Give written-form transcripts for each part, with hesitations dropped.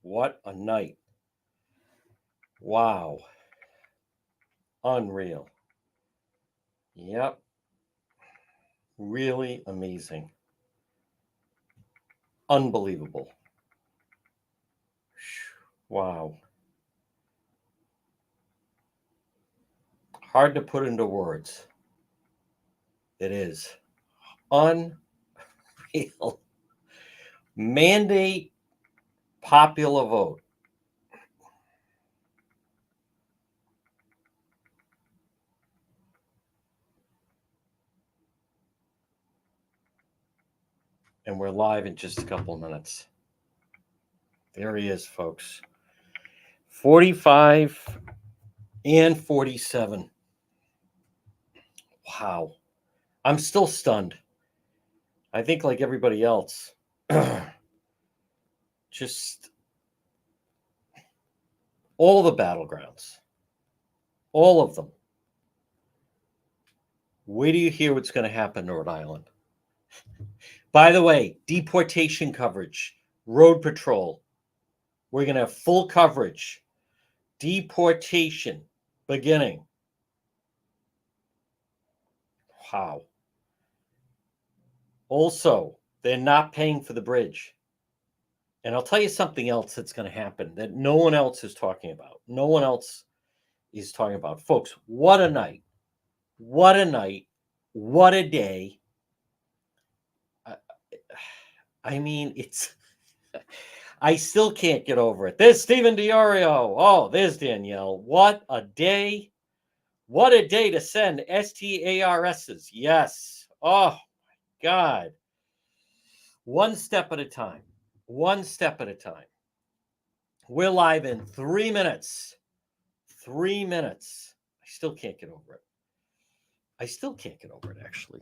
What a night. Wow. Unreal. Yep. Really amazing. Unbelievable. Wow. Hard to put into words. It is. Unreal. Mandate popular vote. And we're live in just a couple of minutes. There he is, folks. 45 and 47. Wow. I'm still stunned. I think, like everybody else, just all the battlegrounds, all of them. Where do you hear what's going to happen, Rhode Island? By the way, deportation coverage, road patrol. We're going to have full coverage. Deportation beginning. Wow. Also, they're not paying for the bridge. And I'll tell you something else that's going to happen that no one else is talking about. No one else is talking about. Folks, what a night. What a night. What a day. I mean, I still can't get over it. There's Stephen Diorio. Oh, there's Danielle. What a day. What a day to send STARSs. Yes. Oh, my God. One step at a time. One step at a time. We're live in 3 minutes. 3 minutes. I still can't get over it. I still can't get over it, actually.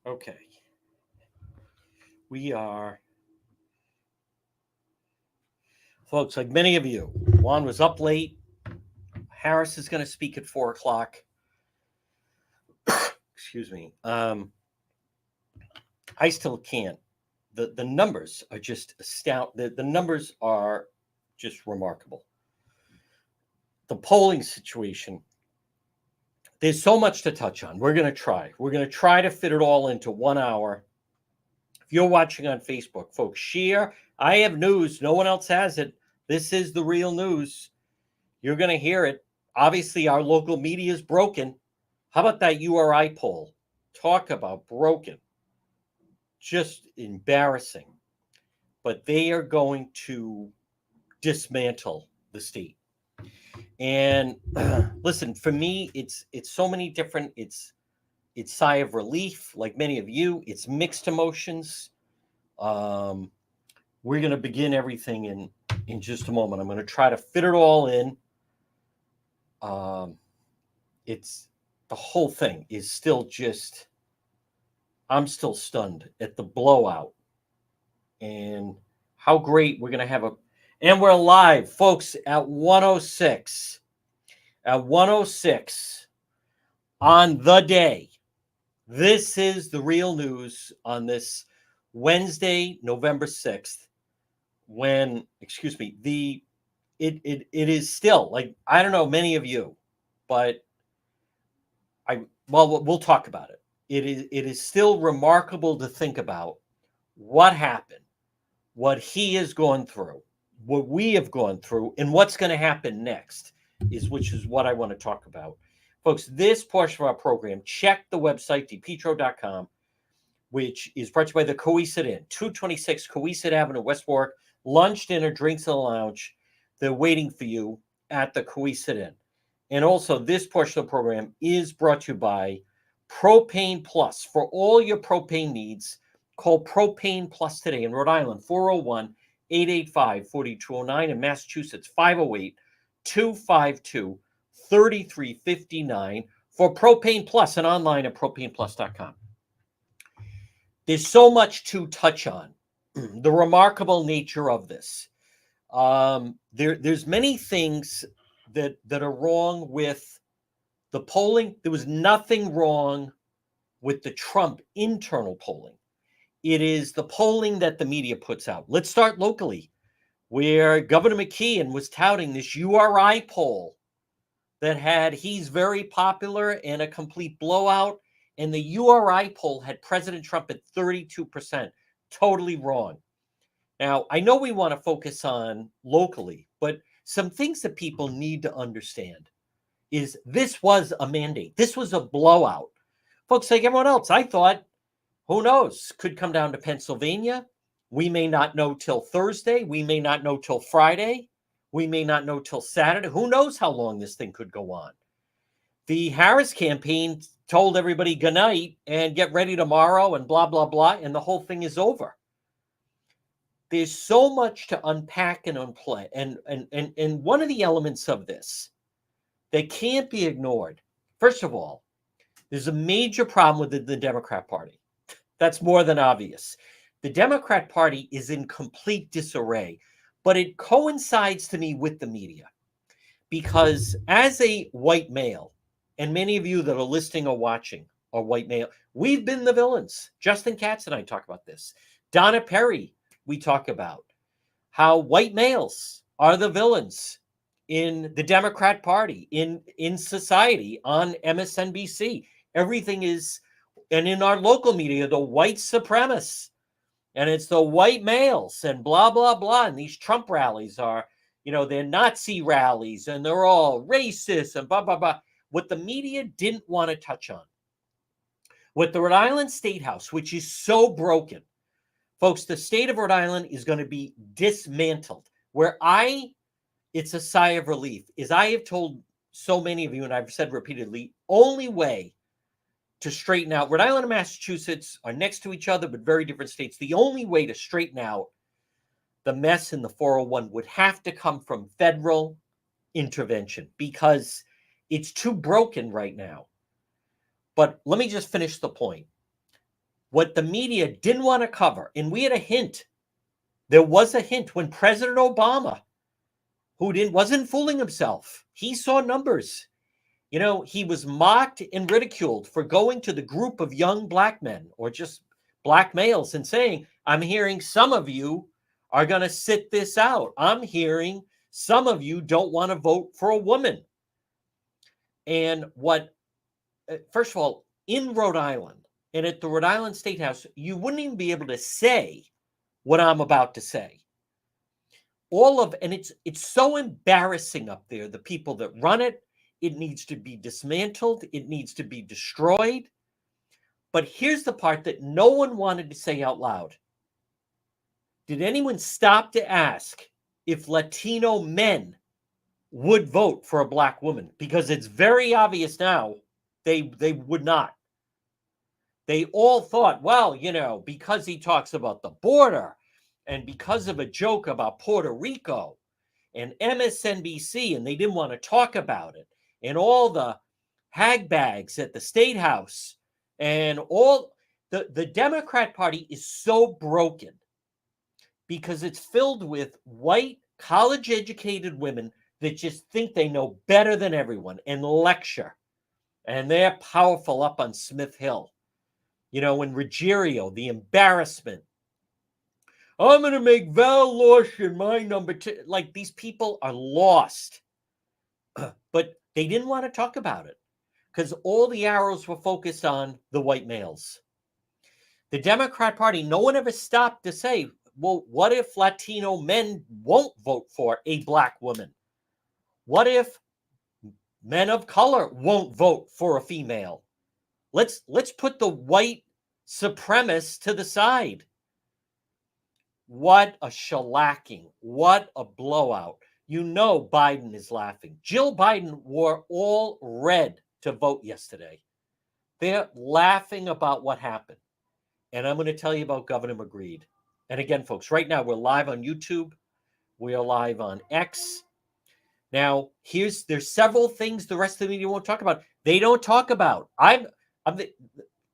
Okay. We are, folks, like many of you. Juan was up late. Harris is going to speak at 4 o'clock. Excuse me. I still can't. The numbers are just astounding. The numbers are just remarkable. The polling situation, there's so much to touch on. We're going to try. We're going to try to fit it all into 1 hour. If you're watching on Facebook, folks, share. I have news. No one else has it. This is the real news. You're going to hear it. Obviously, our local media is broken. How about that URI poll? Talk about broken. Just embarrassing. But they are going to dismantle the state. And listen, for me, it's so many different. It's sigh of relief, like many of you. It's mixed emotions. We're going to begin everything in just a moment. I'm going to try to fit it all in. It's the whole thing is still just. I'm still stunned at the blowout and how great we're going to have and we're live, folks, at 106. At 106 on the day. This is the real news on this Wednesday, November 6th. When, excuse me, it is still like, I don't know, many of you, but we'll talk about it. it is still remarkable to think about what happened, what he has gone through, what we have gone through, and what's going to happen next, which is what I want to talk about. Folks, this portion of our program, check the website, depetro.com, which is brought to you by the Cowesett Inn, 226 Cowesett Avenue, West Warwick. Lunch, dinner, drinks in the lounge. They're waiting for you at the Cowesett Inn. And also, this portion of the program is brought to you by Propane Plus. For all your propane needs, call Propane Plus today in Rhode Island, 401-885-4209. In Massachusetts, 508-252-3359 for Propane Plus and online at propaneplus.com. There's so much to touch on. The remarkable nature of this. There's many things that are wrong with the polling. There was nothing wrong with the Trump internal polling. It is the polling that the media puts out. Let's start locally, where Governor McKeon was touting this URI poll that had he's very popular and a complete blowout. And the URI poll had President Trump at 32%. Totally wrong. Now, I know we want to focus on locally, but some things that people need to understand is this was a mandate. This was a blowout. Folks, like everyone else, I thought, who knows, could come down to Pennsylvania. We may not know till Thursday. We may not know till Friday. We may not know till Saturday. Who knows how long this thing could go on? The Harris campaign told everybody good night and get ready tomorrow and blah, blah, blah, and the whole thing is over. There's so much to unpack and unplay. And one of the elements of this that can't be ignored, first of all, there's a major problem with the Democrat Party. That's more than obvious. The Democrat Party is in complete disarray, but it coincides to me with the media because as a white male, and many of you that are listening or watching are white male, we've been the villains. Justin Katz and I talk about this. Donna Perry, we talk about how white males are the villains in the Democrat Party, in society, on MSNBC. Everything is, and in our local media, the white supremacists. And it's the white males and blah, blah, blah. And these Trump rallies are, they're Nazi rallies and they're all racist and blah, blah, blah. What the media didn't want to touch on, what the Rhode Island State House, which is so broken, folks, the state of Rhode Island is going to be dismantled. It's a sigh of relief, is I have told so many of you, and I've said repeatedly, only way to straighten out, Rhode Island and Massachusetts are next to each other, but very different states. The only way to straighten out the mess in the 401 would have to come from federal intervention because it's too broken right now. But let me just finish the point. What the media didn't want to cover, and we had a hint. There was a hint when President Obama, who wasn't fooling himself, he saw numbers. He was mocked and ridiculed for going to the group of young black men or just black males and saying, I'm hearing some of you are going to sit this out. I'm hearing some of you don't want to vote for a woman. And first of all, in Rhode Island and at the Rhode Island State House, you wouldn't even be able to say what I'm about to say. And it's so embarrassing up there, the people that run it. It needs to be dismantled. It needs to be destroyed. But here's the part that no one wanted to say out loud. Did anyone stop to ask if Latino men would vote for a black woman? Because it's very obvious now they would not. They all thought, well, because he talks about the border and because of a joke about Puerto Rico and MSNBC, and they didn't want to talk about it, and all the hag bags at the State House, and all the Democrat Party is so broken because it's filled with white, college-educated women that just think they know better than everyone and lecture. And they're powerful up on Smith Hill. In Ruggiero, the embarrassment. I'm going to make Val Lorshin my number 2. Like, these people are lost. But they didn't want to talk about it. because all the arrows were focused on the white males. The Democrat Party, no one ever stopped to say, well, what if Latino men won't vote for a black woman? What if men of color won't vote for a female? Let's put the white supremacists to the side. What a shellacking. What a blowout. You know Biden is laughing. Jill Biden wore all red to vote yesterday. They're laughing about what happened. And I'm going to tell you about Governor McGreed. And again, folks, right now we're live on YouTube. We are live on X. Now, there's several things the rest of the media won't talk about. They don't talk about.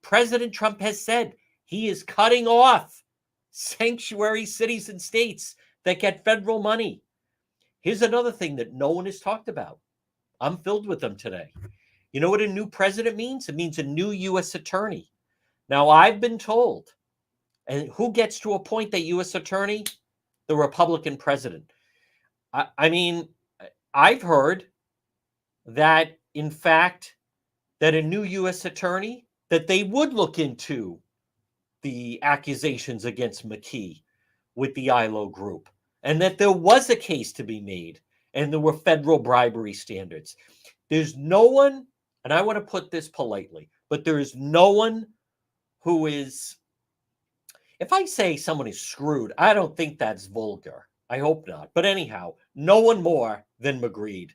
President Trump has said he is cutting off sanctuary cities and states that get federal money. Here's another thing that no one has talked about. I'm filled with them today. You know what a new president means? It means a new U.S. attorney. Now, I've been told, and who gets to appoint that U.S. attorney? The Republican president. I mean, I've heard that, in fact, that a new U.S. attorney, that they would look into the accusations against McKee with the ILO group, and that there was a case to be made, and there were federal bribery standards. There's no one, and I want to put this politely, but there is no one who is, if I say someone is screwed, I don't think that's vulgar. I hope not. But anyhow, no one more than McGreed.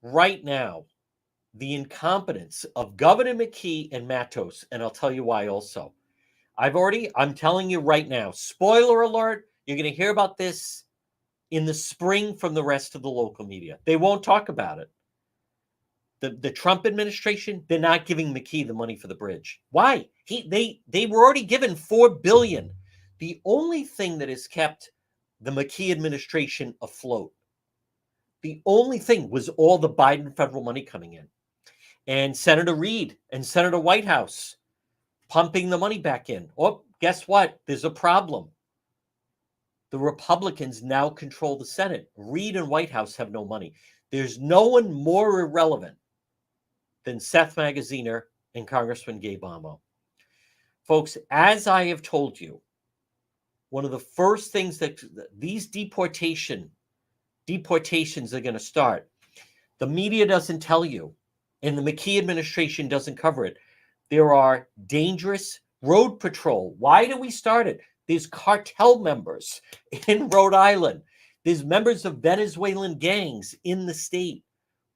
Right now, the incompetence of Governor McKee and Matos, and I'll tell you why also. I'm telling you right now, spoiler alert, you're going to hear about this in the spring from the rest of the local media. They won't talk about it. The Trump administration, they're not giving McKee the money for the bridge. Why? They were already given $4 billion. The only thing that has kept the McKee administration afloat, the only thing was all the Biden federal money coming in. And Senator Reid and Senator Whitehouse pumping the money back in. Oh, guess what? There's a problem. The Republicans now control the Senate. Reid and Whitehouse have no money. There's no one more irrelevant than Seth Magaziner and Congressman Gabe Amo. Folks, as I have told you, one of the first things that these deportations are going to start, the media doesn't tell you, and the McKee administration doesn't cover it. There are dangerous road patrol. Why do we start it? There's cartel members in Rhode Island. There's members of Venezuelan gangs in the state,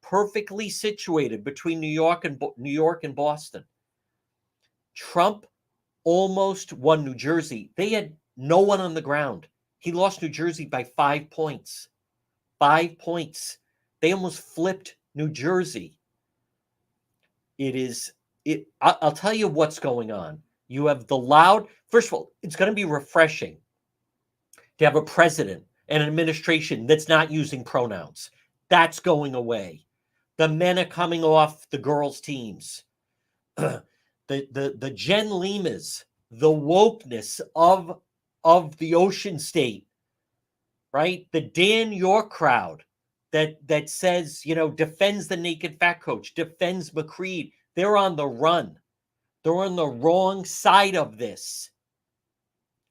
perfectly situated between New York and Boston. Trump almost won New Jersey. They had no one on the ground. He lost New Jersey by 5 points. 5 points. They almost flipped New Jersey. I'll tell you what's going on. You have first of all, it's going to be refreshing to have a president and an administration that's not using pronouns. That's going away. The men are coming off the girls' teams. The Jen Limas, the wokeness of the Ocean State, right? The Dan York crowd that says, defends the naked fat coach, defends McCreed. They're on the run. They're on the wrong side of this.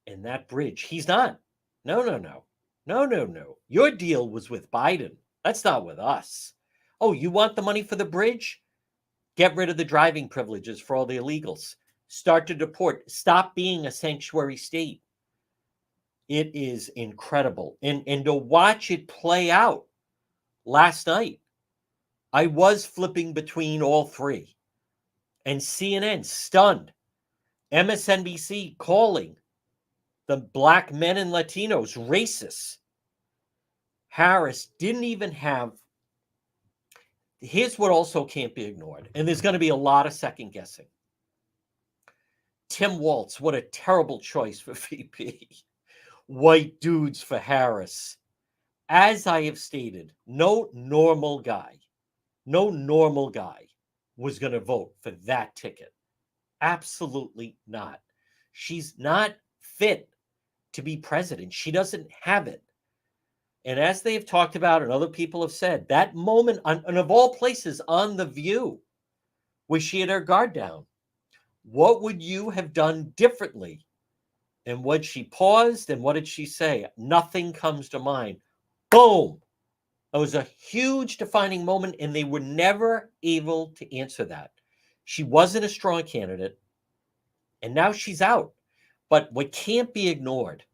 And that bridge, he's not. No. Your deal was with Biden. That's not with us. Oh, you want the money for the bridge? Get rid of the driving privileges for all the illegals. Start to deport. Stop being a sanctuary state. It is incredible. And to watch it play out last night, I was flipping between all three. And CNN stunned. MSNBC calling the black men and Latinos racists. Harris didn't even have. Here's what also can't be ignored. And there's going to be a lot of second guessing. Tim Walz, what a terrible choice for VP. White dudes for Harris. As I have stated, no normal guy was going to vote for that ticket. Absolutely not. She's not fit to be president. She doesn't have it. And as they have talked about and other people have said, that moment, and of all places, on The View, where she had her guard down, what would you have done differently? And when she paused, and what did she say? Nothing comes to mind. Boom. It was a huge defining moment, and they were never able to answer that. She wasn't a strong candidate, and now she's out. But what can't be ignored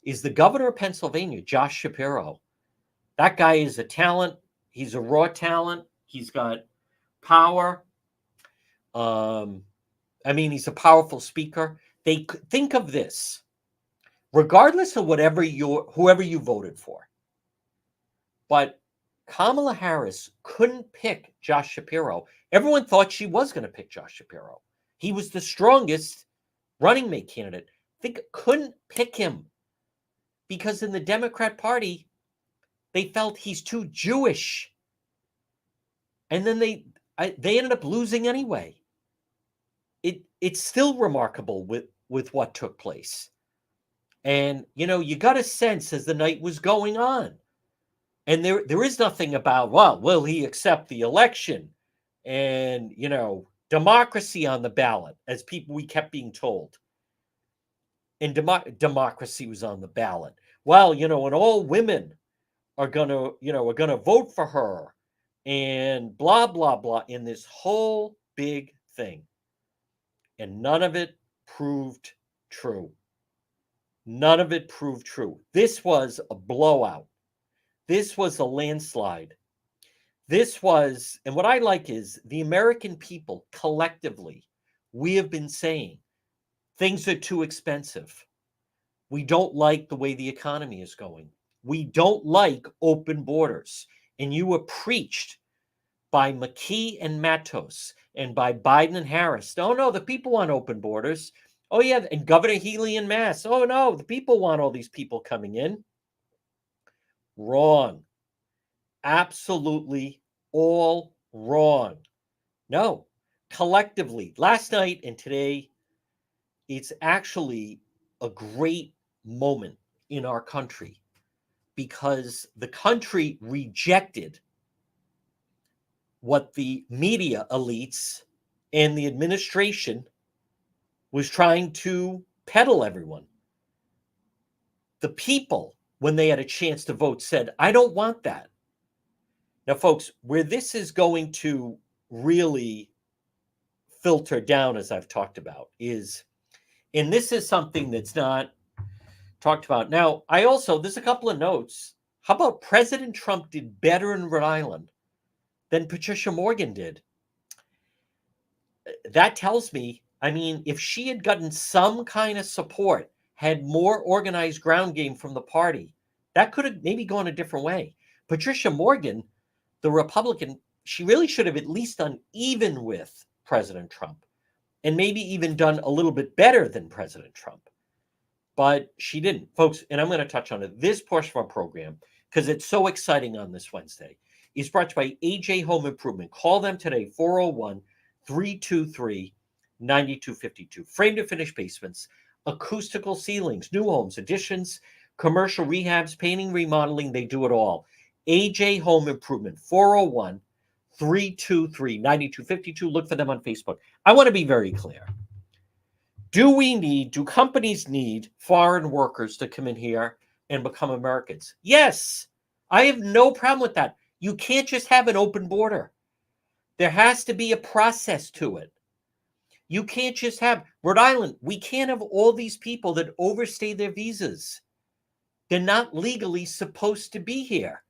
is the governor of Pennsylvania, Josh Shapiro. That guy is a talent. He's a raw talent. He's got power. He's a powerful speaker. They think of this, regardless of whoever you voted for. But Kamala Harris couldn't pick Josh Shapiro. Everyone thought she was going to pick Josh Shapiro. He was the strongest running mate candidate. Couldn't pick him because in the Democrat Party, they felt he's too Jewish. And then they ended up losing anyway. It's still remarkable with what took place. And, you got a sense as the night was going on. And there is nothing about, well, will he accept the election? And, democracy on the ballot, as we kept being told. And democracy was on the ballot. Well, and all women are gonna vote for her, and blah blah blah, in this whole big thing. And none of it proved true. None of it proved true. This was a blowout. This was a landslide. This was, and what I like is the American people collectively, we have been saying things are too expensive. We don't like the way the economy is going. We don't like open borders. And you were preached by McKee and Matos and by Biden and Harris. Oh, no, the people want open borders. Oh, yeah, and Governor Healy in Mass. Oh, no, the people want all these people coming in. Wrong. Absolutely all wrong. No, collectively, last night and today, it's actually a great moment in our country because the country rejected what the media elites and the administration was trying to peddle everyone. The people, when they had a chance to vote, said, I don't want that. Now, folks, where this is going to really filter down, as I've talked about, is, and this is something that's not talked about. Now, there's a couple of notes. How about President Trump did better in Rhode Island than Patricia Morgan did? That tells me, if she had gotten some kind of support, had more organized ground game from the party, that could have maybe gone a different way. Patricia Morgan, the Republican, she really should have at least done even with President Trump and maybe even done a little bit better than President Trump. But she didn't, folks, and I'm going to touch on it. This portion of our program, because it's so exciting on this Wednesday, is brought to you by AJ Home Improvement. Call them today, 401-323-9252. Frame to finish basements, acoustical ceilings, new homes, additions, commercial rehabs, painting, remodeling, they do it all. AJ Home Improvement, 401-323-9252. Look for them on Facebook. I want to be very clear. Do companies need foreign workers to come in here and become Americans? Yes, I have no problem with that. You can't just have an open border. There has to be a process to it. You can't just have Rhode Island. We can't have all these people that overstay their visas. They're not legally supposed to be here.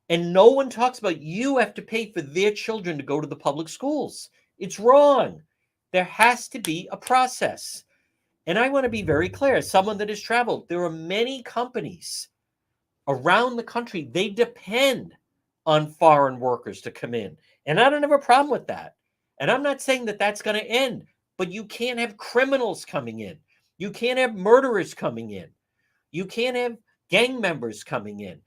And no one talks about you have to pay for their children to go to the public schools. It's wrong. There has to be a process. And I want to be very clear, as someone that has traveled, there are many companies around the country, they depend on foreign workers to come in. And I don't have a problem with that. And I'm not saying that that's going to end, but you can't have criminals coming in. You can't have murderers coming in. You can't have gang members coming in.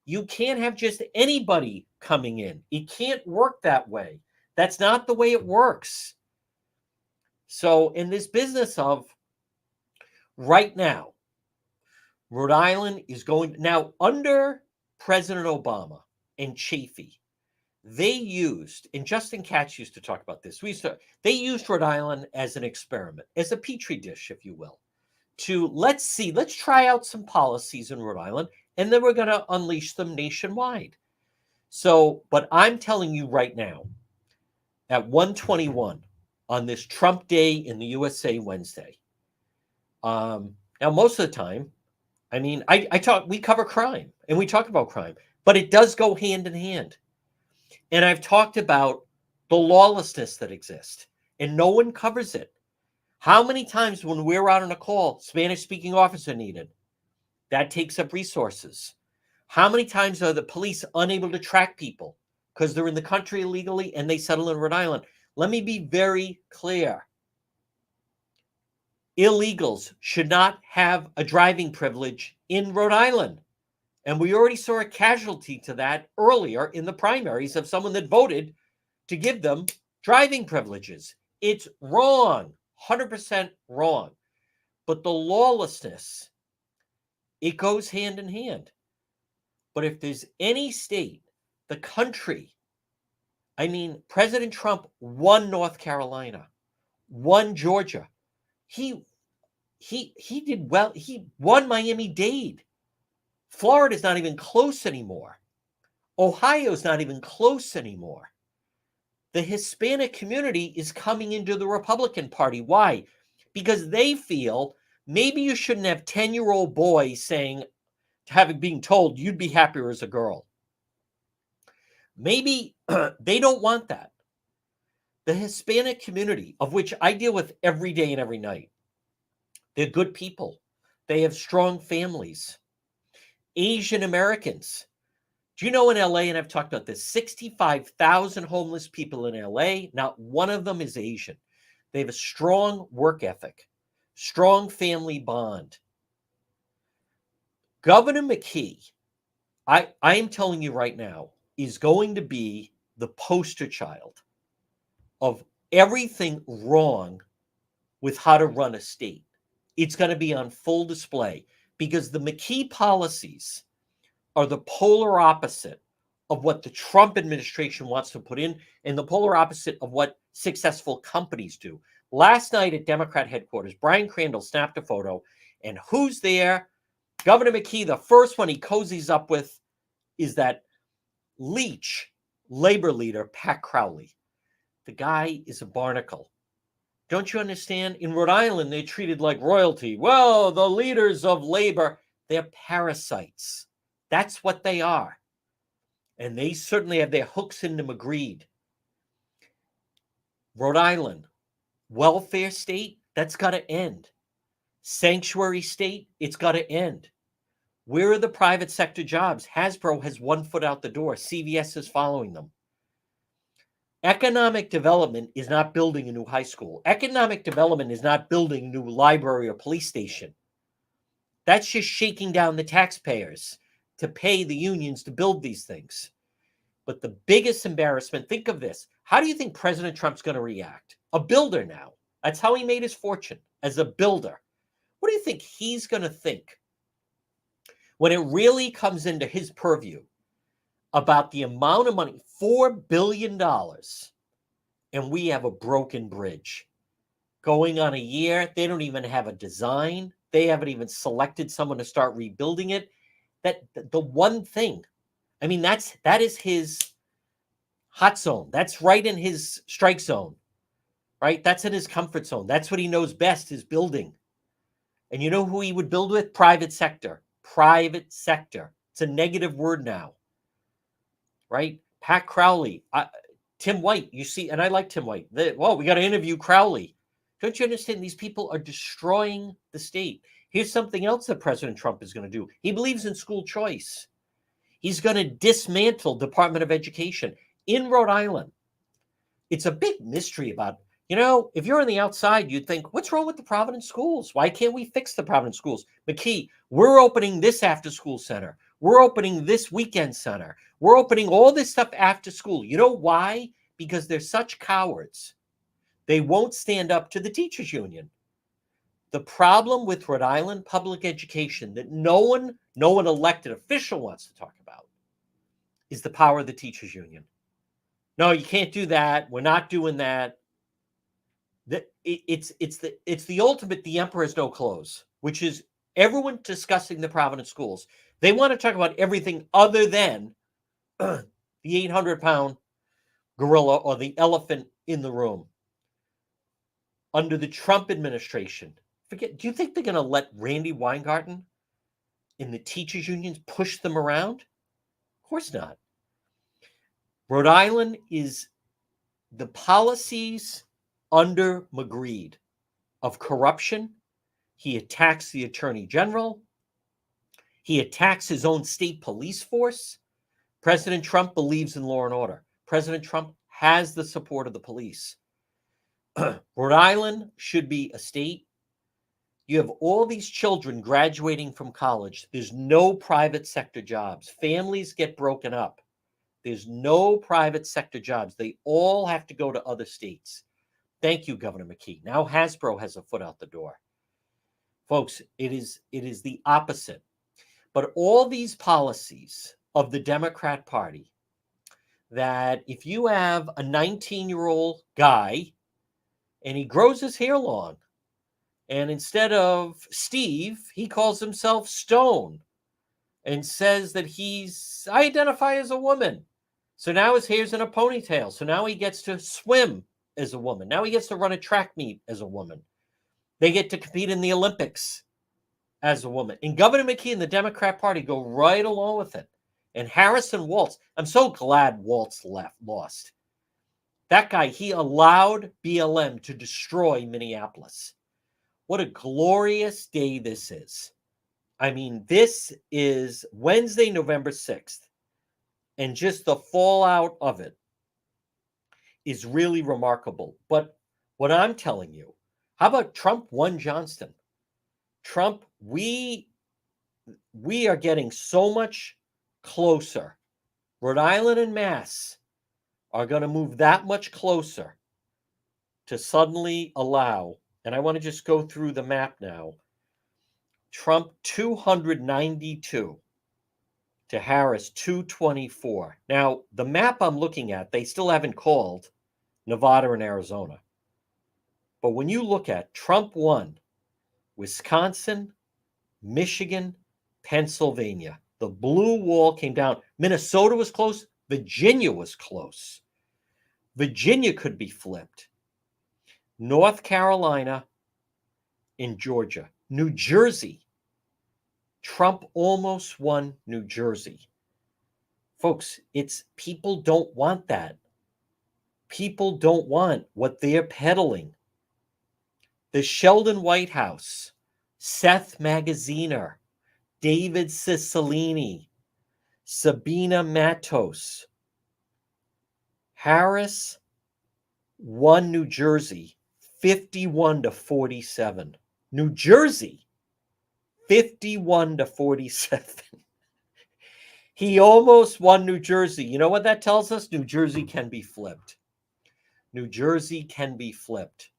You can't have just anybody coming in. It can't work that way. That's not the way it works. So in this business of right now, Rhode Island is going now under President Obama and Chafee, they used, and Justin Katz used to talk about this, they used Rhode Island as an experiment, as a petri dish, if you will, to let's try out some policies in Rhode Island, and then we're going to unleash them nationwide. So, but I'm telling you right now, at 1:21 on this Trump Day in the USA Wednesday, now most of the time, I mean, we cover crime and we talk about crime, but it does go hand in hand. And I've talked about the lawlessness that exists, and no one covers it. How many times when we're out on a call, Spanish-speaking officer needed, that takes up resources. How many times are the police unable to track people because they're in the country illegally and they settle in Rhode Island? Let me be very clear. Illegals should not have a driving privilege in Rhode Island. And we already saw a casualty to that earlier in the primaries of someone that voted to give them driving privileges. It's wrong, 100% wrong. But the lawlessness, it goes hand in hand. But if there's any state, the country, I mean, President Trump won North Carolina, won Georgia. He did well. He won Miami-Dade. Florida's not even close anymore. Ohio's not even close anymore. The Hispanic community is coming into the Republican Party. Why? Because they feel maybe you shouldn't have 10-year-old boys being told you'd be happier as a girl. Maybe they don't want that. The Hispanic community, of which I deal with every day and every night, they're good people. They have strong families. Asian Americans. Do you know in LA, and I've talked about this, 65,000 homeless people in LA, not one of them is Asian. They have a strong work ethic, strong family bond. Governor McKee, I am telling you right now, is going to be the poster child of everything wrong with how to run a state. It's going to be on full display because the McKee policies are the polar opposite of what the Trump administration wants to put in and the polar opposite of what successful companies do. Last night at Democrat headquarters, Brian Crandall snapped a photo, and who's there? Governor McKee, the first one he cozies up with is that leech labor leader, Pat Crowley. The guy is a barnacle. Don't you understand? In Rhode Island, they're treated like royalty. Well, the leaders of labor, they're parasites. That's what they are. And they certainly have their hooks in them agreed. Rhode Island, welfare state, that's got to end. Sanctuary state, it's got to end. Where are the private sector jobs? Hasbro has one foot out the door. CVS is following them. Economic development is not building a new high school. Economic development is not building a new library or police station. That's just shaking down the taxpayers to pay the unions to build these things. But the biggest embarrassment, think of this. How do you think President Trump's going to react? A builder now. That's how he made his fortune, as a builder. What do you think he's going to think when it really comes into his purview about the amount of money, $4 billion, and we have a broken bridge going on a year? They don't even have a design. They haven't even selected someone to start rebuilding it. That the one thing, I mean, that is his hot zone. That's right in his strike zone, right? That's in his comfort zone. That's what he knows best, is building. And you know who he would build with? Private sector. Private sector. It's a negative word now, right? Pat Crowley, Tim White, you see, and I like Tim White. We got to interview Crowley. Don't you understand? These people are destroying the state. Here's something else that President Trump is going to do. He believes in school choice. He's going to dismantle Department of Education in Rhode Island. It's a big mystery about, if you're on the outside, you'd think, what's wrong with the Providence schools? Why can't we fix the Providence schools? McKee, we're opening this after school center. We're opening this weekend center. We're opening all this stuff after school. You know why? Because they're such cowards. They won't stand up to the teachers union. The problem with Rhode Island public education that no one elected official wants to talk about is the power of the teachers union. No, you can't do that. We're not doing that. It's the ultimate. The emperor has no clothes, which is everyone discussing the Providence schools. They want to talk about everything other than the 800-pound gorilla or the elephant in the room. Under the Trump administration, do you think they're going to let Randy Weingarten in the teachers unions push them around? Of course not. Rhode Island is the policies under McGreed of corruption. He attacks the attorney general. He attacks his own state police force. President Trump believes in law and order. President Trump has the support of the police. Rhode Island should be a state. You have all these children graduating from college. There's no private sector jobs. Families get broken up. There's no private sector jobs. They all have to go to other states. Thank you, Governor McKee. Now Hasbro has a foot out the door. Folks, it is the opposite. But all these policies of the Democrat Party, that if you have a 19-year-old guy and he grows his hair long, and instead of Steve, he calls himself Stone and says that I identify as a woman. So now his hair's in a ponytail. So now he gets to swim as a woman. Now he gets to run a track meet as a woman. They get to compete in the Olympics as a woman. And Governor McKee and the Democrat Party go right along with it. And Harrison Waltz, I'm so glad Waltz lost. That guy, he allowed BLM to destroy Minneapolis. What a glorious day this is. I mean, this is Wednesday, November 6th. And just the fallout of it is really remarkable. But what I'm telling you, how about Trump won Johnston? Trump, we are getting so much closer. Rhode Island and Mass are going to move that much closer to suddenly allow, and I want to just go through the map now, Trump 292 to Harris 224. Now, the map I'm looking at, they still haven't called Nevada and Arizona. But when you look at Trump won Wisconsin, Michigan, Pennsylvania. The blue wall came down. Minnesota was close. Virginia was close. Virginia could be flipped. North Carolina and Georgia. New Jersey. Trump almost won New Jersey. Folks, people don't want that. People don't want what they're peddling. The Sheldon Whitehouse, Seth Magaziner, David Cicilline, Sabina Matos. Harris won New Jersey 51-47. New Jersey 51-47. He almost won New Jersey. You know what that tells us? New Jersey can be flipped. New Jersey can be flipped.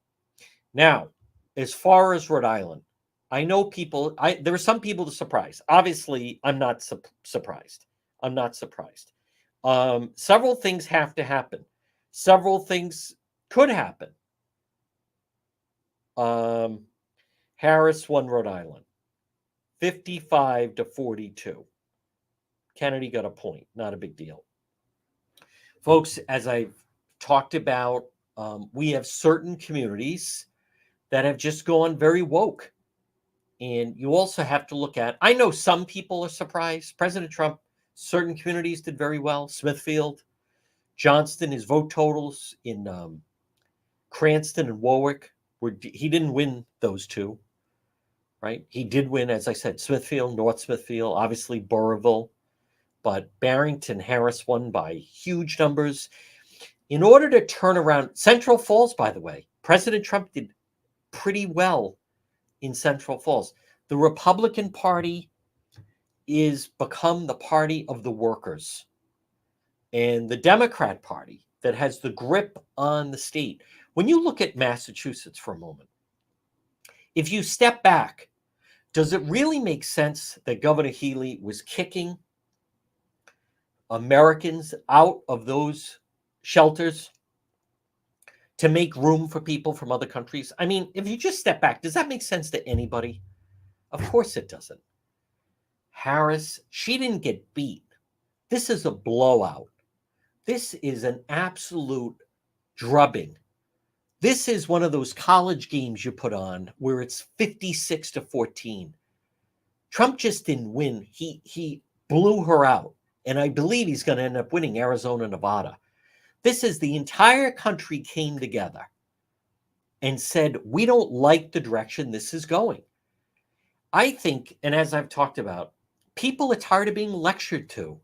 Now, as far as Rhode Island, I know people, there are some people to surprise. Obviously, I'm not surprised. I'm not surprised. Several things have to happen. Several things could happen. Harris won Rhode Island 55-42. Kennedy got a point. Not a big deal. Folks, as I've talked about, we have certain communities that have just gone very woke. And you also have to look at, I know some people are surprised. President Trump, certain communities did very well. Smithfield, Johnston, his vote totals in Cranston and Warwick, he didn't win those two, right? He did win, as I said, Smithfield, North Smithfield, obviously Burrillville, but Barrington Harris won by huge numbers. In order to turn around Central Falls, by the way, President Trump did pretty well in Central Falls. The Republican Party is become the party of the workers. And the Democrat Party that has the grip on the state. When you look at Massachusetts for a moment, if you step back, does it really make sense that Governor Healy was kicking Americans out of those shelters to make room for people from other countries? I mean, if you just step back, does that make sense to anybody? Of course it doesn't. Harris, she didn't get beat. This is a blowout. This is an absolute drubbing. This is one of those college games you put on where it's 56-14. Trump just didn't win. He blew her out. And I believe he's going to end up winning Arizona, Nevada. This is the entire country came together and said, we don't like the direction this is going. I think, and as I've talked about, people are tired of being lectured to.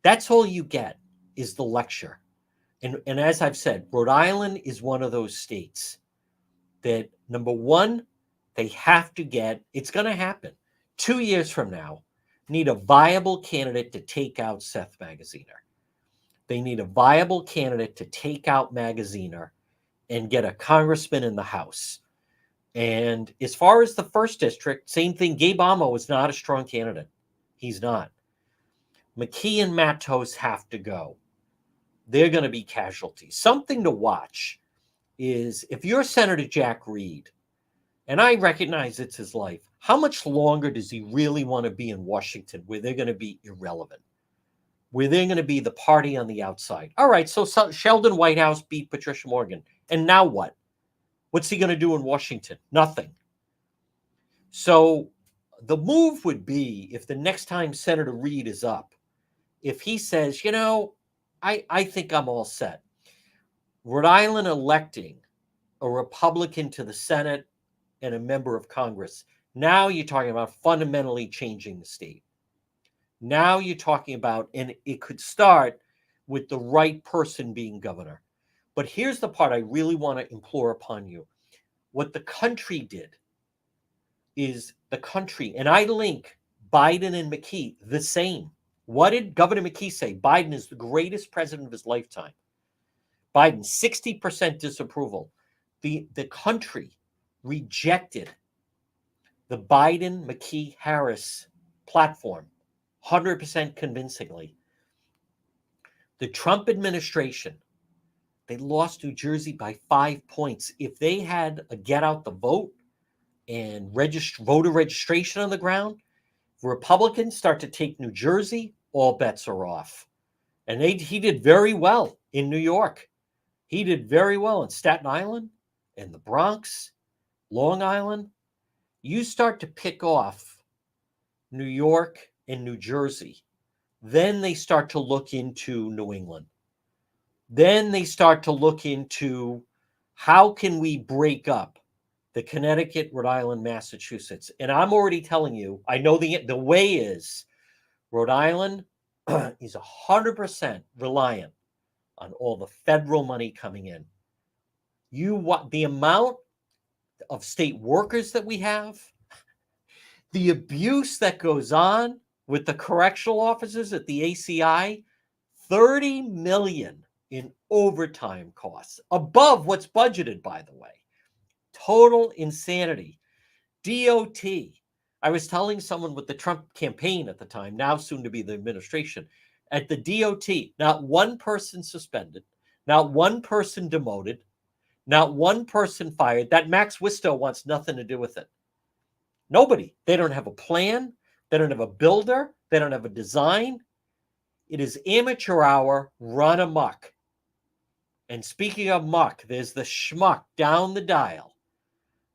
That's all you get is the lecture. And as I've said, Rhode Island is one of those states that, number one, they have to get, it's going to happen. 2 years from now, need a viable candidate to take out Seth Magaziner. They need a viable candidate to take out Magaziner and get a congressman in the House. And as far as the first district, same thing. Gabe Amo is not a strong candidate. He's not. McKee and Matos have to go. They're going to be casualties. Something to watch is if you're Senator Jack Reed, and I recognize it's his life, how much longer does he really want to be in Washington where they're going to be irrelevant, where they're going to be the party on the outside? All right, so Sheldon Whitehouse beat Patricia Morgan. And now what? What's he going to do in Washington? Nothing. So the move would be, if the next time Senator Reed is up, if he says, you know, I think I'm all set. Rhode Island electing a Republican to the Senate and a member of Congress. Now you're talking about fundamentally changing the state. Now you're talking about, and it could start with the right person being governor. But here's the part I really want to implore upon you. What the country did is the country, and I link Biden and McKee the same. What did Governor McKee say? Biden is the greatest president of his lifetime. Biden, 60% disapproval. The country rejected the Biden, McKee, Harris platform 100% convincingly. The Trump administration, they lost New Jersey by 5 points. If they had a get out the vote and voter registration on the ground, Republicans start to take New Jersey, all bets are off. And he did very well in New York. He did very well in Staten Island, in the Bronx, Long Island. You start to pick off New York and New Jersey. Then they start to look into New England. Then they start to look into how can we break up the Connecticut, Rhode Island, Massachusetts. And I'm already telling you, I know the way is Rhode Island is 100% reliant on all the federal money coming in. The amount of state workers that we have, the abuse that goes on with the correctional officers at the ACI, $30 million in overtime costs, above what's budgeted, by the way. Total insanity. DOT. I was telling someone with the Trump campaign at the time, now soon to be the administration, at the DOT, not one person suspended, not one person demoted, not one person fired. That Max Wisto wants nothing to do with it. Nobody. They don't have a plan. They don't have a builder. They don't have a design. It is amateur hour, run amok. And speaking of muck, there's the schmuck down the dial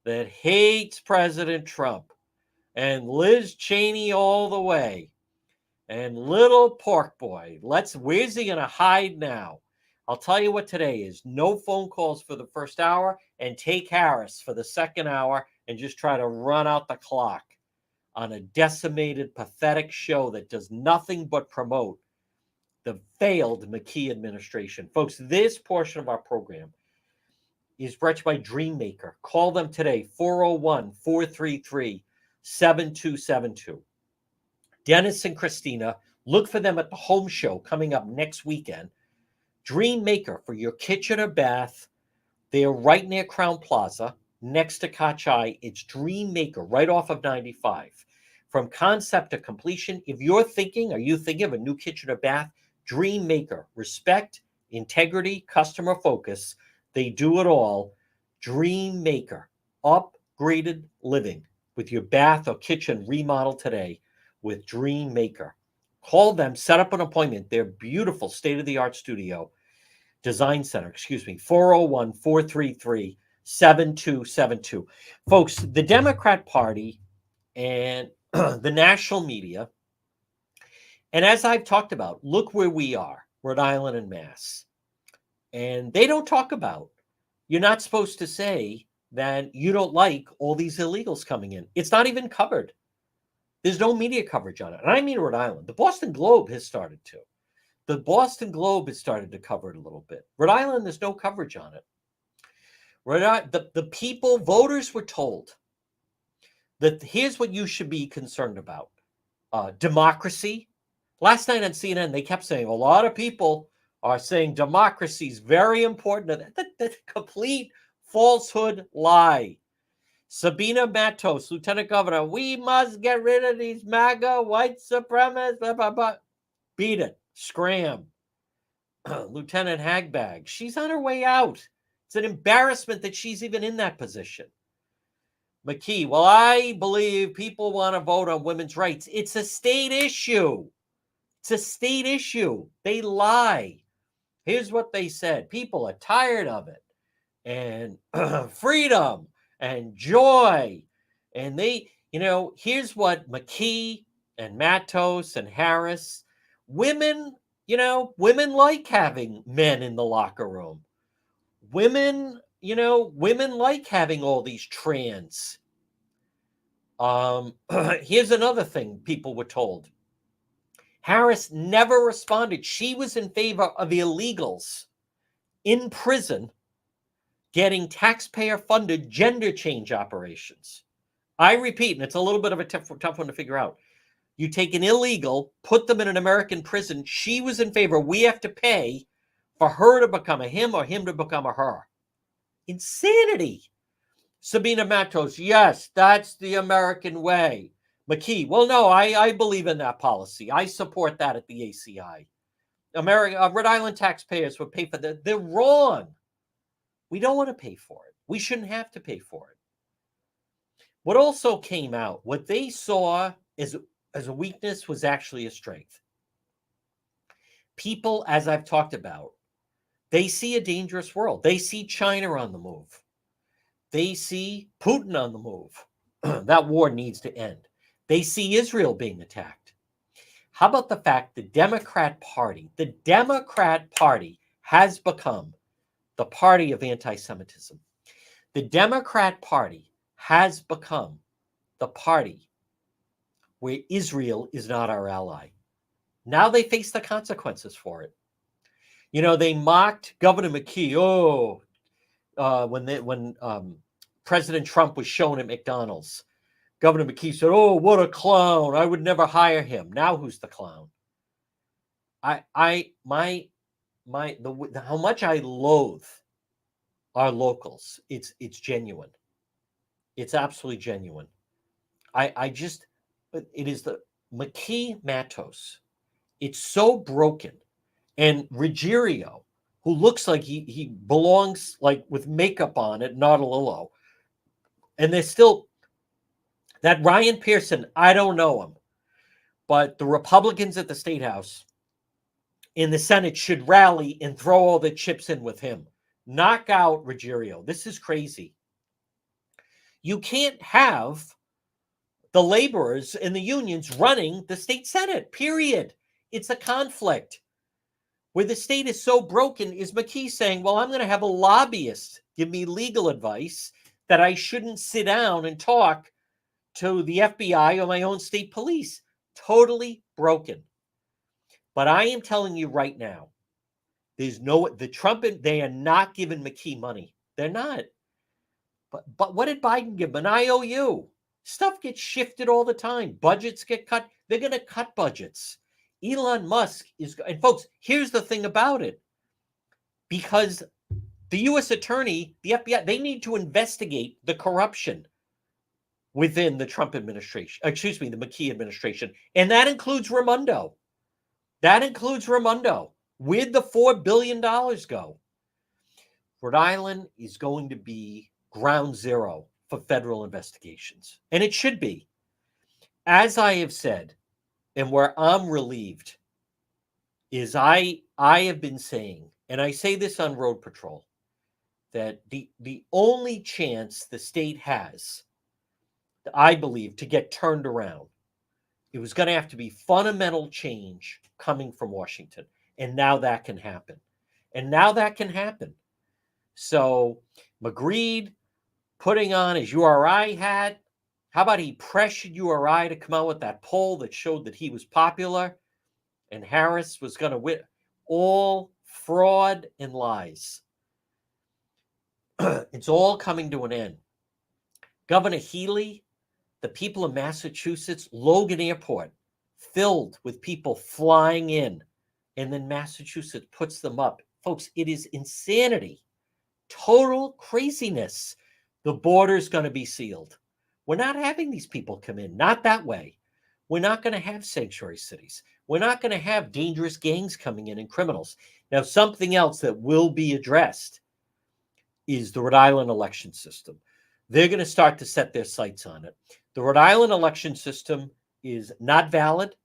that hates President Trump and Liz Cheney all the way. And little pork boy, where's he going to hide now? I'll tell you what today is. No phone calls for the first hour, and take Harris for the second hour and just try to run out the clock on a decimated, pathetic show that does nothing but promote the failed McKee administration. Folks, this portion of our program is brought to you by Dreammaker. Call them today, 401-433-7272. Dennis and Christina, look for them at the home show coming up next weekend. Dreammaker for your kitchen or bath. They are right near Crown Plaza, next to Kachai. It's Dreammaker, right off of 95. From concept to completion, if you're thinking, are you thinking of a new kitchen or bath? Dream Maker. Respect, integrity, customer focus. They do it all. Dream Maker. Upgraded living with your bath or kitchen remodeled today with Dream Maker. Call them, set up an appointment. Their beautiful state-of-the-art studio, design center, 401-433-7272. Folks, the Democrat Party and the national media, and as I've talked about, look where we are, Rhode Island and Mass. And they don't talk about, you're not supposed to say that you don't like all these illegals coming in. It's not even covered. There's no media coverage on it. And I mean Rhode Island. The Boston Globe has started to. The Boston Globe has started to cover it a little bit. Rhode Island, there's no coverage on it. The people, voters were told that here's what you should be concerned about. Democracy. Last night on CNN, they kept saying a lot of people are saying democracy is very important. That's a complete falsehood lie. Sabina Matos, Lieutenant Governor, we must get rid of these MAGA white supremacists. Blah, blah, blah. Beat it. Scram. Lieutenant Hagbag, she's on her way out. It's an embarrassment that she's even in that position. McKee, well, I believe people want to vote on women's rights. It's a state issue. It's a state issue. They lie. Here's what they said. People are tired of it. And freedom and joy. And they, here's what McKee and Matos and Harris, women like having men in the locker room. Women like having all these trans. Here's another thing people were told. Harris never responded. She was in favor of illegals in prison getting taxpayer-funded gender change operations. I repeat, and it's a little bit of a tough one to figure out. You take an illegal, put them in an American prison. She was in favor. We have to pay for her to become a him or him to become a her. Insanity. Sabina Matos, yes, that's the American way. McKee, well, no, I believe in that policy. I support that at the ACI. Rhode Island taxpayers would pay for that. They're wrong. We don't want to pay for it. We shouldn't have to pay for it. What also came out, what they saw as a weakness was actually a strength. People, as I've talked about, they see a dangerous world. They see China on the move. They see Putin on the move. That war needs to end. They see Israel being attacked. How about the fact the Democrat Party has become the party of anti-Semitism. The Democrat Party has become the party where Israel is not our ally. Now they face the consequences for it. They mocked Governor McKee. When President Trump was shown at McDonald's, Governor McKee said, "Oh, what a clown! I would never hire him." Now who's the clown? How much I loathe our locals. It's genuine. It's absolutely genuine. It is the McKee Matos. It's so broken. And Ruggiero, who looks like he belongs like with makeup on at Nautilillo. And there's still that Ryan Pearson, I don't know him, but the Republicans at the State House in the Senate should rally and throw all the chips in with him. Knock out Ruggiero. This is crazy. You can't have the laborers and the unions running the state Senate, period. It's a conflict. Where the state is so broken is McKee saying, well, I'm going to have a lobbyist give me legal advice that I shouldn't sit down and talk to the FBI or my own state police. Totally broken. But I am telling you right now, they are not giving McKee money. They're not. But what did Biden give him? An IOU. Stuff gets shifted all the time. Budgets get cut. They're going to cut budgets. Elon Musk and folks, here's the thing about it. Because the U.S. attorney, the FBI, they need to investigate the corruption within the Trump administration, the McKee administration. And that includes Raimondo. That includes Raimondo. Where'd the $4 billion go? Rhode Island is going to be ground zero for federal investigations, and it should be. As I have said, and where I'm relieved is I have been saying, and I say this on Road Patrol, that the only chance the state has, I believe, to get turned around, it was going to have to be fundamental change coming from Washington. And now that can happen. So McGreed putting on his URI hat. How about he pressured URI to come out with that poll that showed that he was popular and Harris was going to win? All fraud and lies. It's all coming to an end. Governor Healy, the people of Massachusetts, Logan Airport, filled with people flying in, and then Massachusetts puts them up. Folks, it is insanity. Total craziness. The border's going to be sealed. We're not having these people come in. Not that way. We're not going to have sanctuary cities. We're not going to have dangerous gangs coming in and criminals. Now, something else that will be addressed is the Rhode Island election system. They're going to start to set their sights on it. The Rhode Island election system is not valid.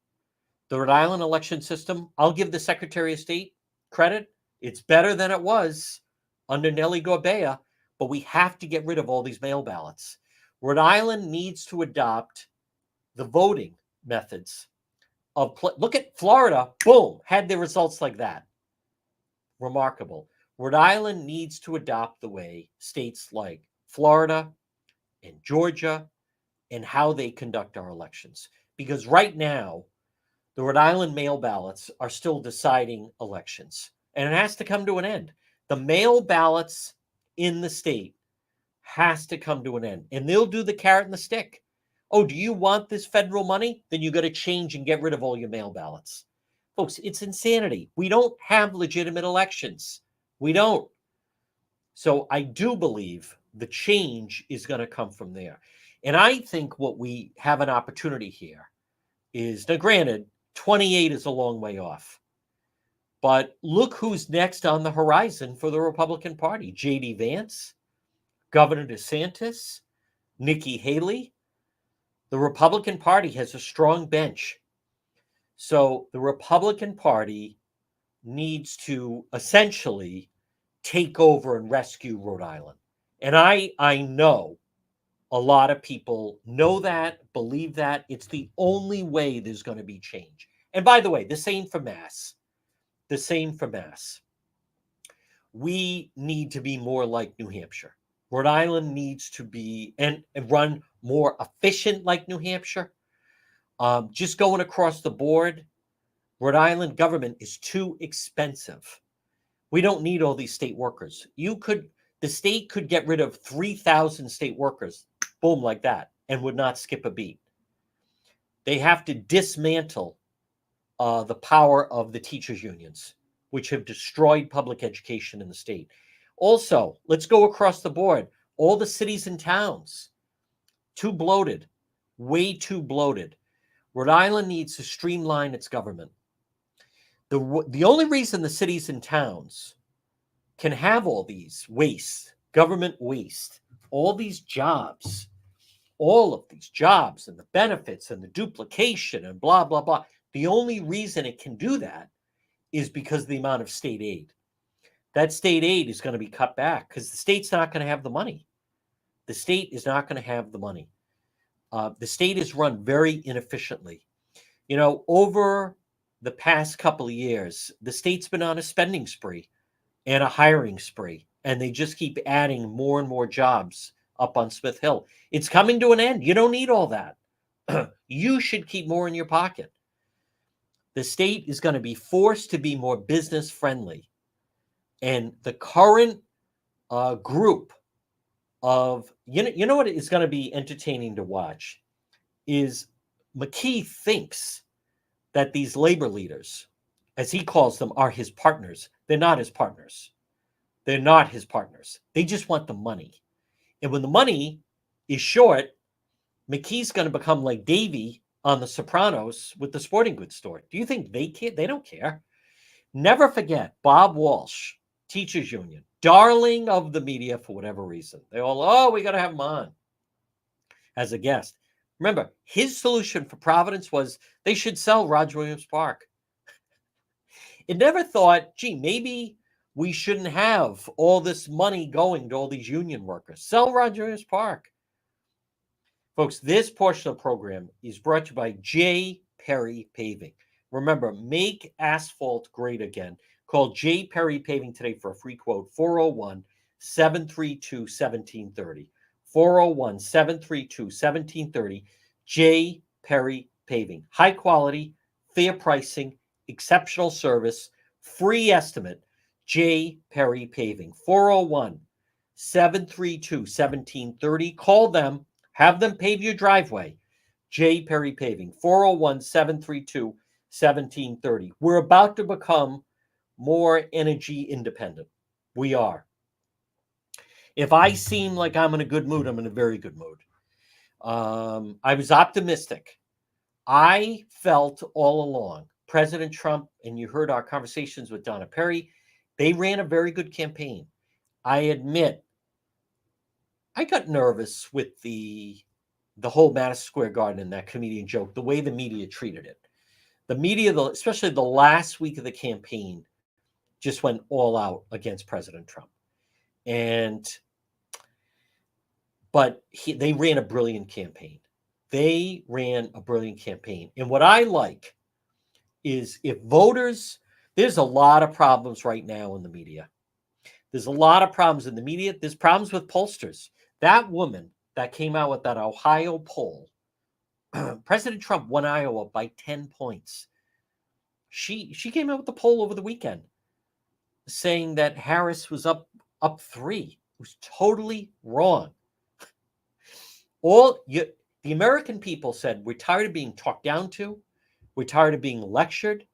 The Rhode Island election system, I'll give the Secretary of State credit. It's better than it was under Nellie Gorbea, but we have to get rid of all these mail ballots. Rhode Island needs to adopt the voting methods of, look at Florida, boom, had their results like that. Remarkable. Rhode Island needs to adopt the way states like Florida and Georgia and how they conduct our elections. Because right now, the Rhode Island mail ballots are still deciding elections. And it has to come to an end. The mail ballots in the state has to come to an end. And they'll do the carrot and the stick. Oh, do you want this federal money? Then you got to change and get rid of all your mail ballots. Folks, it's insanity. We don't have legitimate elections. We don't. So I do believe the change is going to come from there. And I think what we have an opportunity here is, now granted, 28 is a long way off. But look who's next on the horizon for the Republican Party. J.D. Vance, Governor DeSantis, Nikki Haley. The Republican Party has a strong bench. So the Republican Party needs to essentially take over and rescue Rhode Island. And I know a lot of people know that, believe that. It's the only way there's going to be change. And by the way, the same for Mass. The same for Mass. We need to be more like New Hampshire. Rhode Island needs to be and run more efficient like New Hampshire. Just going across the board, Rhode Island government is too expensive. We don't need all these state workers. The state could get rid of 3,000 state workers, boom, like that, and would not skip a beat. They have to dismantle the power of the teachers' unions, which have destroyed public education in the state. Also, let's go across the board. All the cities and towns, too bloated, way too bloated. Rhode Island needs to streamline its government. The only reason the cities and towns can have all these waste, government waste, all these jobs, all of these jobs and the benefits and the duplication and blah, blah, blah. The only reason it can do that is because of the amount of state aid. That state aid is going to be cut back because the state's not going to have the money. The state is not going to have the money. The state is run very inefficiently. You know, over the past couple of years, the state's been on a spending spree and a hiring spree, and they just keep adding more and more jobs up on Smith Hill. It's coming to an end. You don't need all that. You should keep more in your pocket. The state is going to be forced to be more business friendly. And the current group of, you know what is going to be entertaining to watch is McKee thinks that these labor leaders, as he calls them, are his partners. They're not his partners. They're not his partners. They just want the money. And when the money is short, McKee's going to become like Davy on The Sopranos with the sporting goods store. Do you think they care? They don't care. Never forget Bob Walsh, teachers union, darling of the media for whatever reason. They all, oh, we got to have him on as a guest. Remember, his solution for Providence was they should sell Roger Williams Park. It never thought, gee, maybe we shouldn't have all this money going to all these union workers. Sell Roger Williams Park. Folks, this portion of the program is brought to you by J. Perry Paving. Remember, make asphalt great again. Call J. Perry Paving today for a free quote, 401-732-1730. 401-732-1730. J. Perry Paving. High quality, fair pricing, exceptional service, free estimate. J. Perry Paving. 401-732-1730. Call them. Have them pave your driveway. J. Perry Paving. 401-732-1730. We're about to become more energy independent. We are. If I seem like I'm in a good mood, I'm in a very good mood. I was optimistic. I felt all along President Trump, and you heard our conversations with Donna Perry, they ran a very good campaign. I admit, I got nervous with the whole Madison Square Garden and that comedian joke, the way the media treated it. The media, especially the last week of the campaign, just went all out against President Trump. But they ran a brilliant campaign. They ran a brilliant campaign. And what I like is if voters, there's a lot of problems right now in the media. There's a lot of problems in the media. There's problems with pollsters. That woman that came out with that Ohio poll, President Trump won Iowa by 10 points. She came out with the poll over the weekend saying that Harris was up 3. It was totally wrong. The American people said, we're tired of being talked down to. We're tired of being lectured.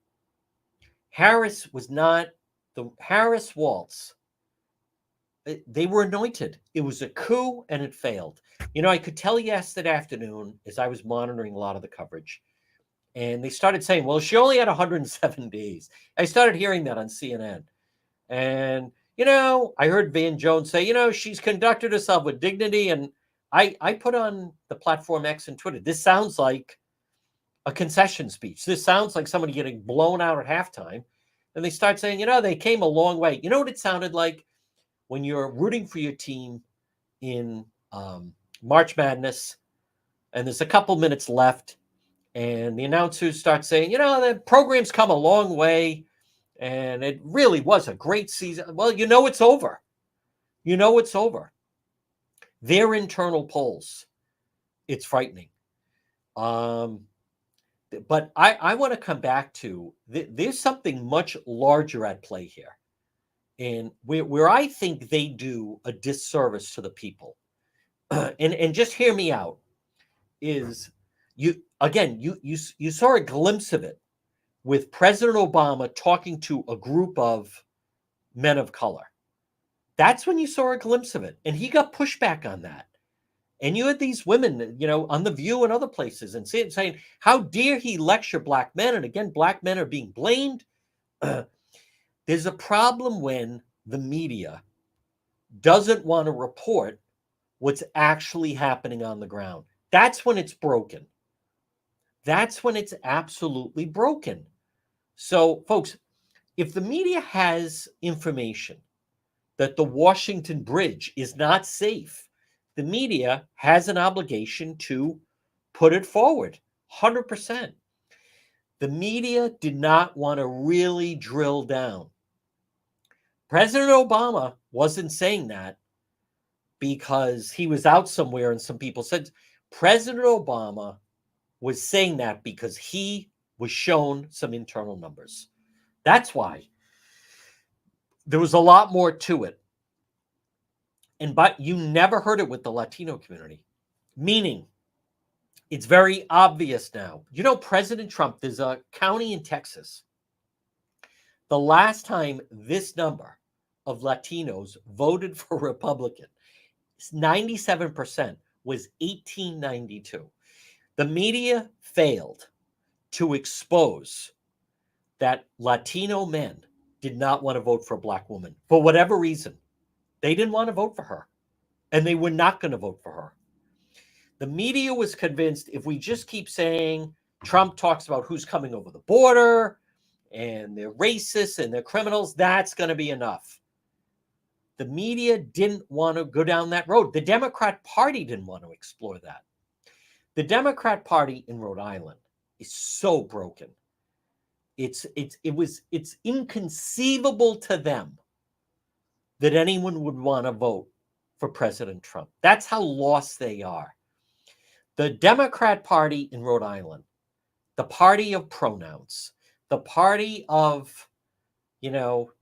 Harris was not the Harris Waltz. They were anointed. It was a coup and it failed. I could tell yesterday afternoon as I was monitoring a lot of the coverage, and they started saying, well, she only had 107 days. I started hearing that on CNN. And, I heard Van Jones say, she's conducted herself with dignity. And I put on the platform X and Twitter, this sounds like a concession speech. This sounds like somebody getting blown out at halftime. And they start saying, they came a long way. You know what it sounded like? When you're rooting for your team in March Madness, and there's a couple minutes left, and the announcers start saying, the program's come a long way, and it really was a great season. Well, it's over. It's over. Their internal polls, it's frightening. But I want to come back to, there's something much larger at play here. And where I think they do a disservice to the people, and just hear me out, is you saw a glimpse of it with President Obama talking to a group of men of color. That's when you saw a glimpse of it. And he got pushback on that. And you had these women, on The View and other places, and saying, how dare he lecture black men? And again, black men are being blamed. There's a problem when the media doesn't want to report what's actually happening on the ground. That's when it's broken. That's when it's absolutely broken. So, folks, if the media has information that the Washington Bridge is not safe, the media has an obligation to put it forward, 100%. The media did not want to really drill down. President Obama wasn't saying that because he was out somewhere and some people said. President Obama was saying that because he was shown some internal numbers. That's why. There was a lot more to it. But you never heard it with the Latino community. Meaning, it's very obvious now. President Trump, there's a county in Texas. The last time this number of Latinos voted for Republican, 97%, was 1892. The media failed to expose that Latino men did not want to vote for a black woman for whatever reason. They didn't want to vote for her, and they were not going to vote for her. The media was convinced if we just keep saying Trump talks about who's coming over the border and they're racist and they're criminals, that's going to be enough. The media didn't want to go down that road. The Democrat Party didn't want to explore that. The Democrat Party in Rhode Island is so broken. It's inconceivable to them that anyone would want to vote for President Trump. That's how lost they are. The Democrat Party in Rhode Island, the party of pronouns, the party of,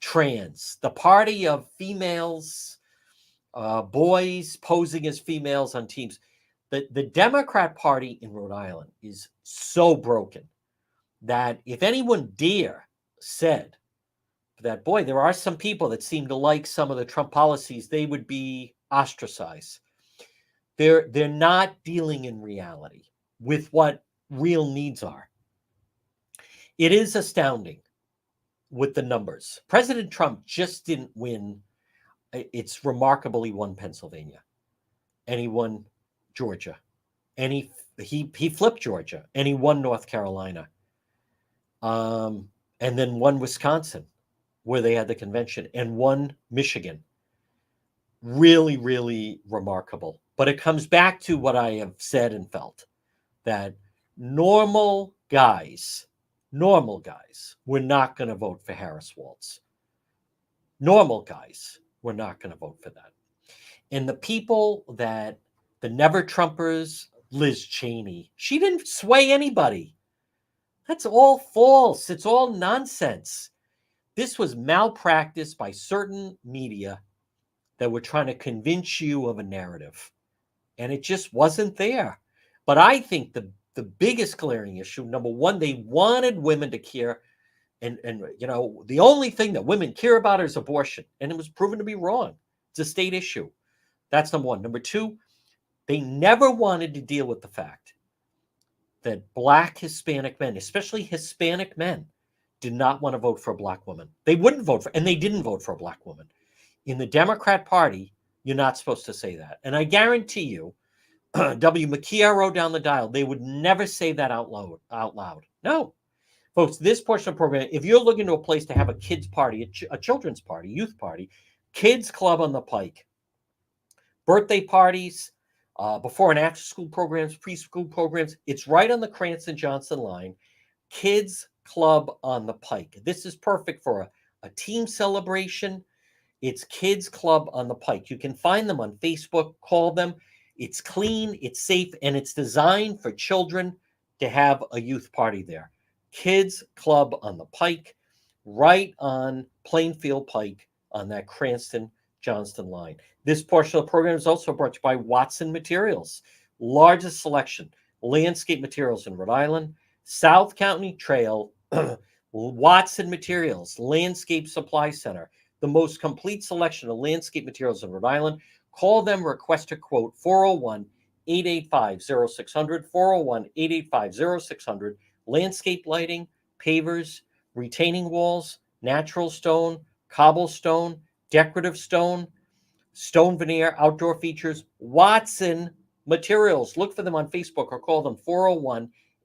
trans, the party of females, boys posing as females on teams. The Democrat Party in Rhode Island is so broken that if anyone said that, boy, there are some people that seem to like some of the Trump policies, they would be ostracized. They're not dealing in reality with what real needs are. It is astounding with the numbers. President Trump just didn't win. It's remarkable he won Pennsylvania, and he won Georgia, and he flipped Georgia, and he won North Carolina, and then won Wisconsin, where they had the convention, and won Michigan. Really, really remarkable. But it comes back to what I have said and felt, that normal guys were not going to vote for Harris Walz. Normal guys were not going to vote for that. And the people the never Trumpers, Liz Cheney, she didn't sway anybody. That's all false. It's all nonsense. This was malpractice by certain media that were trying to convince you of a narrative. And it just wasn't there. But I think the biggest glaring issue, number one, they wanted women to care. And the only thing that women care about is abortion. And it was proven to be wrong. It's a state issue. That's number one. Number two, they never wanted to deal with the fact that Black Hispanic men, especially Hispanic men, did not want to vote for a Black woman. They wouldn't vote for, and they didn't vote for a Black woman. In the Democrat Party, you're not supposed to say that. And I guarantee you, W. Macchiaro down the dial, they would never say that out loud. No. Folks, this portion of the program, if you're looking to a place to have a kids' party, a children's party, youth party, Kids Club on the Pike, birthday parties, before and after school programs, preschool programs, it's right on the Cranston-Johnson line. Kids Club on the Pike. This is perfect for a team celebration. It's Kids Club on the Pike. You can find them on Facebook. Call them. It's clean, it's safe, and it's designed for children to have a youth party there. Kids Club on the Pike, right on Plainfield Pike on that Cranston-Johnston line. This portion of the program is also brought to you by Watson Materials, largest selection, landscape materials in Rhode Island, South County Trail, Watson Materials, Landscape Supply Center, the most complete selection of landscape materials in Rhode Island. Call them, request a quote, 401-885-0600, 401-885-0600. Landscape lighting, pavers, retaining walls, natural stone, cobblestone, decorative stone, stone veneer, outdoor features, Watson Materials. Look for them on Facebook or call them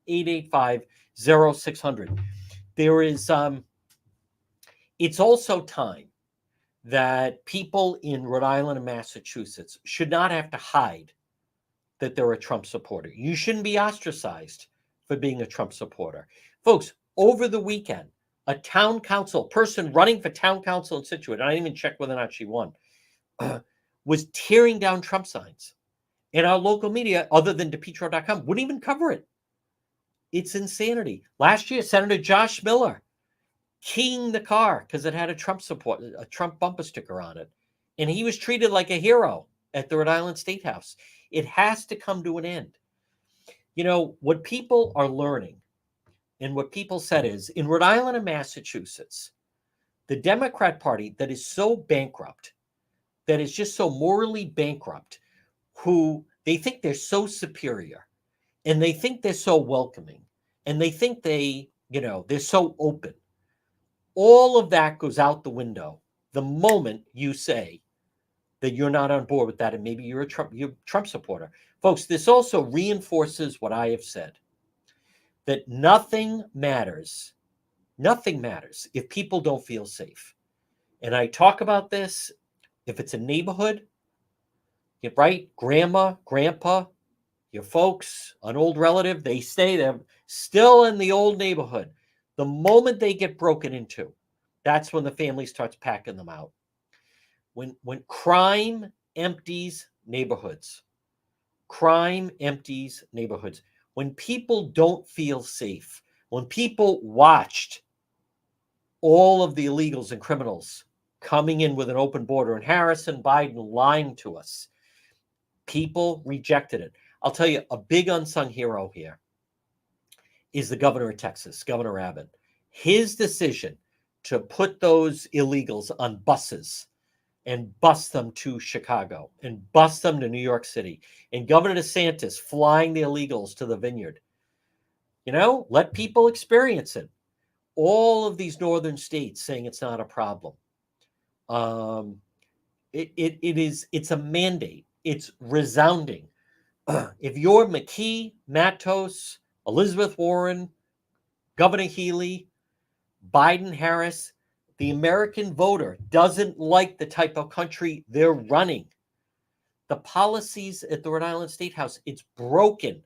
401-885-0600. There is, it's also time that people in Rhode Island and Massachusetts should not have to hide that they're a Trump supporter. You shouldn't be ostracized for being a Trump supporter. Folks, over the weekend, a town council person running for town council in Scituate, and I didn't even check whether or not she won, was tearing down Trump signs. And our local media, other than DePetro.com, wouldn't even cover it. It's insanity. Last year, Senator Josh Miller keying the car because it had a Trump bumper sticker on it. And he was treated like a hero at the Rhode Island State House. It has to come to an end. What people are learning and what people said is, in Rhode Island and Massachusetts, the Democrat Party that is so bankrupt, that is just so morally bankrupt, who they think they're so superior, and they think they're so welcoming, and they think they're so open. All of that goes out the window the moment you say that you're not on board with that, and maybe you're a Trump supporter. Folks, this also reinforces what I have said, that nothing matters if people don't feel safe. And I talk about this, if it's a neighborhood, right? Grandma, grandpa, your folks, an old relative, they stay there still in the old neighborhood. The moment they get broken into, that's when the family starts packing them out. When crime empties neighborhoods, when people don't feel safe, when people watched all of the illegals and criminals coming in with an open border, and Harris and Biden lying to us, people rejected it. I'll tell you, a big unsung hero here is the governor of Texas, Governor Abbott. His decision to put those illegals on buses and bus them to Chicago and bus them to New York City, and Governor DeSantis flying the illegals to the Vineyard. Let people experience it. All of these northern states saying it's not a problem. It's a mandate. It's resounding. If you're McKee, Matos, Elizabeth Warren, Governor Healy, Biden, Harris, the American voter doesn't like the type of country they're running. The policies at the Rhode Island State House, it's broken,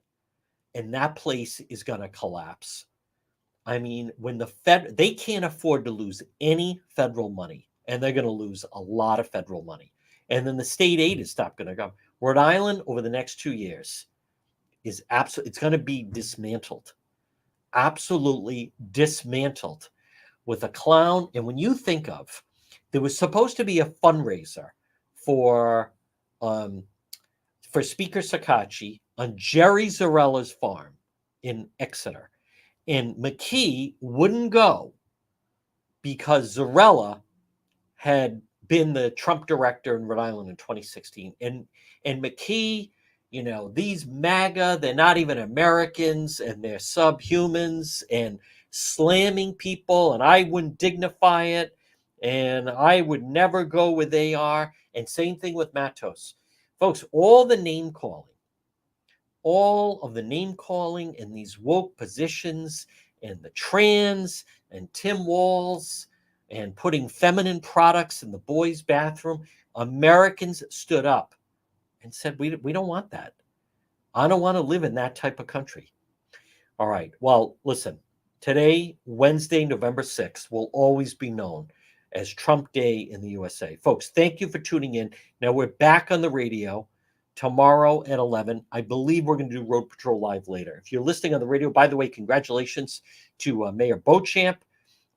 and that place is going to collapse. I mean, when they can't afford to lose any federal money, and they're going to lose a lot of federal money. And then the state aid is not going to go. Rhode Island over the next 2 years is it's going to be dismantled. Absolutely dismantled with a clown. And when you think of, there was supposed to be a fundraiser for Speaker Shekarchi on Jerry Zarella's farm in Exeter. And McKee wouldn't go because Zarella had been the Trump director in Rhode Island in 2016. And McKee, these MAGA, they're not even Americans, and they're subhumans and slamming people, and I wouldn't dignify it, and I would never go where they are. And same thing with Matos. Folks, all of the name calling and these woke positions and the trans and Tim Walz and putting feminine products in the boys' bathroom, Americans stood up and said, we don't want that. I don't want to live in that type of country. All right. Well, listen, today, Wednesday, November 6th, will always be known as Trump Day in the USA. Folks, thank you for tuning in. Now we're back on the radio tomorrow at 11. I believe we're going to do Road Patrol Live later. If you're listening on the radio, by the way, congratulations to Mayor Beauchamp,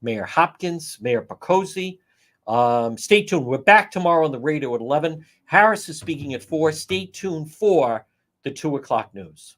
Mayor Hopkins, Mayor Picozzi. Stay tuned. We're back tomorrow on the radio at 11. Harris is speaking at 4. Stay tuned for the 2 o'clock news.